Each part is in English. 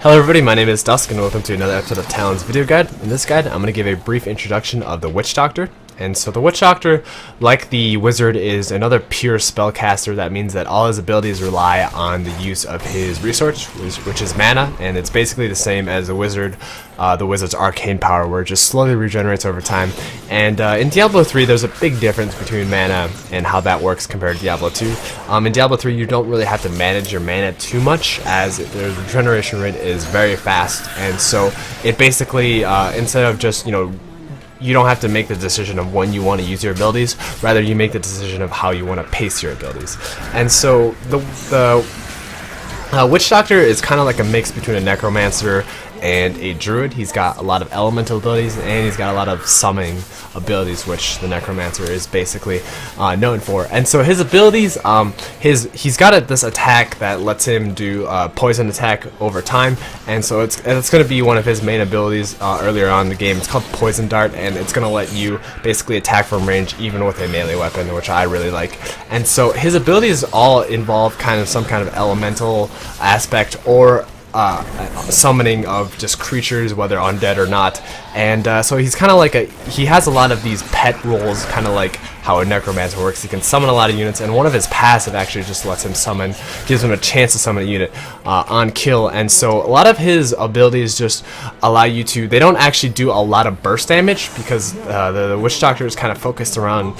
Hello everybody, my name is Dusk and welcome to another episode of Talonz Video Guide. In this guide, I'm going to give a brief introduction of the Witch Doctor. And so the Witch Doctor, like the Wizard, is another pure spellcaster. That means that all his abilities rely on the use of his resource, which is mana, and it's basically the same as the Wizard, the Wizard's arcane power, where it just slowly regenerates over time. And in Diablo 3, there's a big difference between mana and how that works compared to Diablo 2. In Diablo 3, you don't really have to manage your mana too much, as the regeneration rate is very fast, and so it basically, instead of just, you don't have to make the decision of when you want to use your abilities, rather you make the decision of how you want to pace your abilities. And so the Witch Doctor is kind of like a mix between a necromancer and a druid. He's got a lot of elemental abilities and he's got a lot of summoning abilities, which the necromancer is basically known for. And so his abilities, he's got this attack that lets him do poison attack over time, and so it's going to be one of his main abilities earlier on in the game. It's called Poison Dart, and it's going to let you basically attack from range even with a melee weapon, which I really like. And so his abilities all involve kind of some kind of elemental aspect or summoning of just creatures, whether undead or not. And so he's kind of like he has a lot of these pet roles, kind of like how a necromancer works. He can summon a lot of units, and one of his passive actually just lets him summon, gives him a chance to summon a unit on kill. And so a lot of his abilities just allow you to, they don't actually do a lot of burst damage, because the Witch Doctor is kind of focused around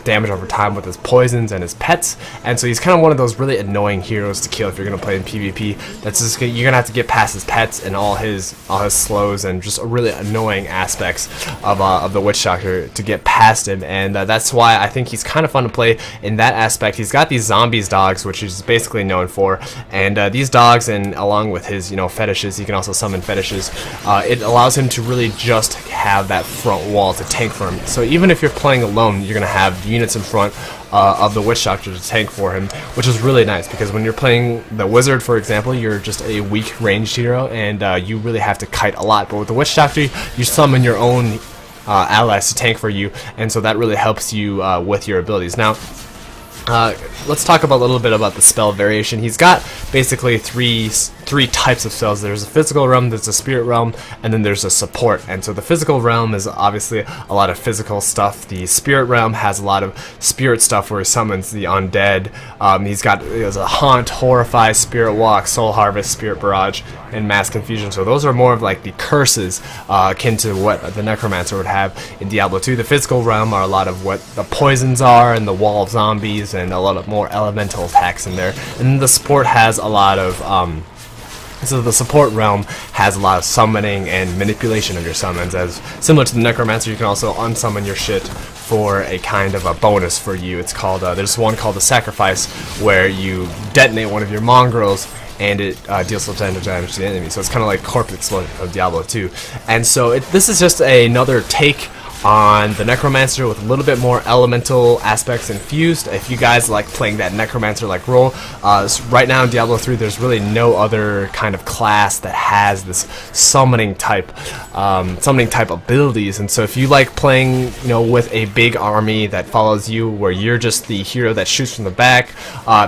damage over time with his poisons and his pets. And so he's kind of one of those really annoying heroes to kill if you're going to play in PvP. That's just, you're going to have to get past his pets and all his slows and just really annoying aspects of the Witch Doctor to get past him. And that's why I think he's kind of fun to play in that aspect. He's got these zombies dogs, which he's basically known for, and these dogs, and along with his fetishes, he can also summon fetishes. It allows him to really just have that front wall to tank for him. So even if you're playing alone, you're gonna have units in front of the Witch Doctor to tank for him, which is really nice, because when you're playing the Wizard, for example, you're just a weak ranged hero, and you really have to kite a lot. But with the Witch Doctor, you summon your own allies to tank for you, and so that really helps you with your abilities. Now, let's talk a little bit about the spell variation. He's got basically three types of spells. There's a physical realm, there's a spirit realm, and then there's a support. And so the physical realm is obviously a lot of physical stuff. The spirit realm has a lot of spirit stuff where he summons the undead. He has a haunt, horrify, spirit walk, soul harvest, spirit barrage, and mass confusion. So those are more of like the curses akin to what the necromancer would have in Diablo 2. The physical realm are a lot of what the poisons are and the wall of zombies and a lot of more elemental attacks in there. And the support has a lot of so the support realm has a lot of summoning and manipulation of your summons. As similar to the necromancer, you can also unsummon your shit for a kind of a bonus for you. It's called there's one called the sacrifice, where you detonate one of your mongrels and it deals substantial damage to the enemy. So it's kind of like Corpse Explosion of Diablo 2. And so this is just another take on the necromancer with a little bit more elemental aspects infused. If you guys like playing that necromancer like role, right now in Diablo 3 there's really no other kind of class that has this summoning type abilities. And so if you like playing with a big army that follows you, where you're just the hero that shoots from the back,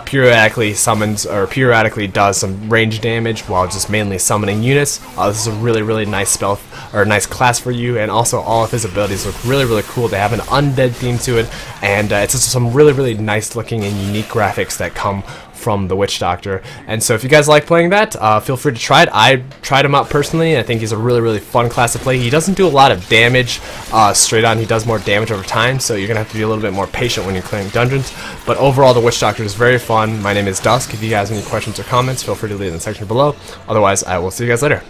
periodically summons or periodically does some range damage while just mainly summoning units, this is a really nice spell or nice class for you. And also all of his abilities look really cool. They have an undead theme to it, and it's just some really nice looking and unique graphics that come from the Witch Doctor. And so if you guys like playing that, feel free to try it. I tried him out personally, and I think he's a really fun class to play. He doesn't do a lot of damage straight on. He does more damage over time, so you're gonna have to be a little bit more patient when you're clearing dungeons. But overall, the Witch Doctor is very fun. My name is Dusk. If you guys have any questions or comments, feel free to leave in the section below. Otherwise, I will see you guys later.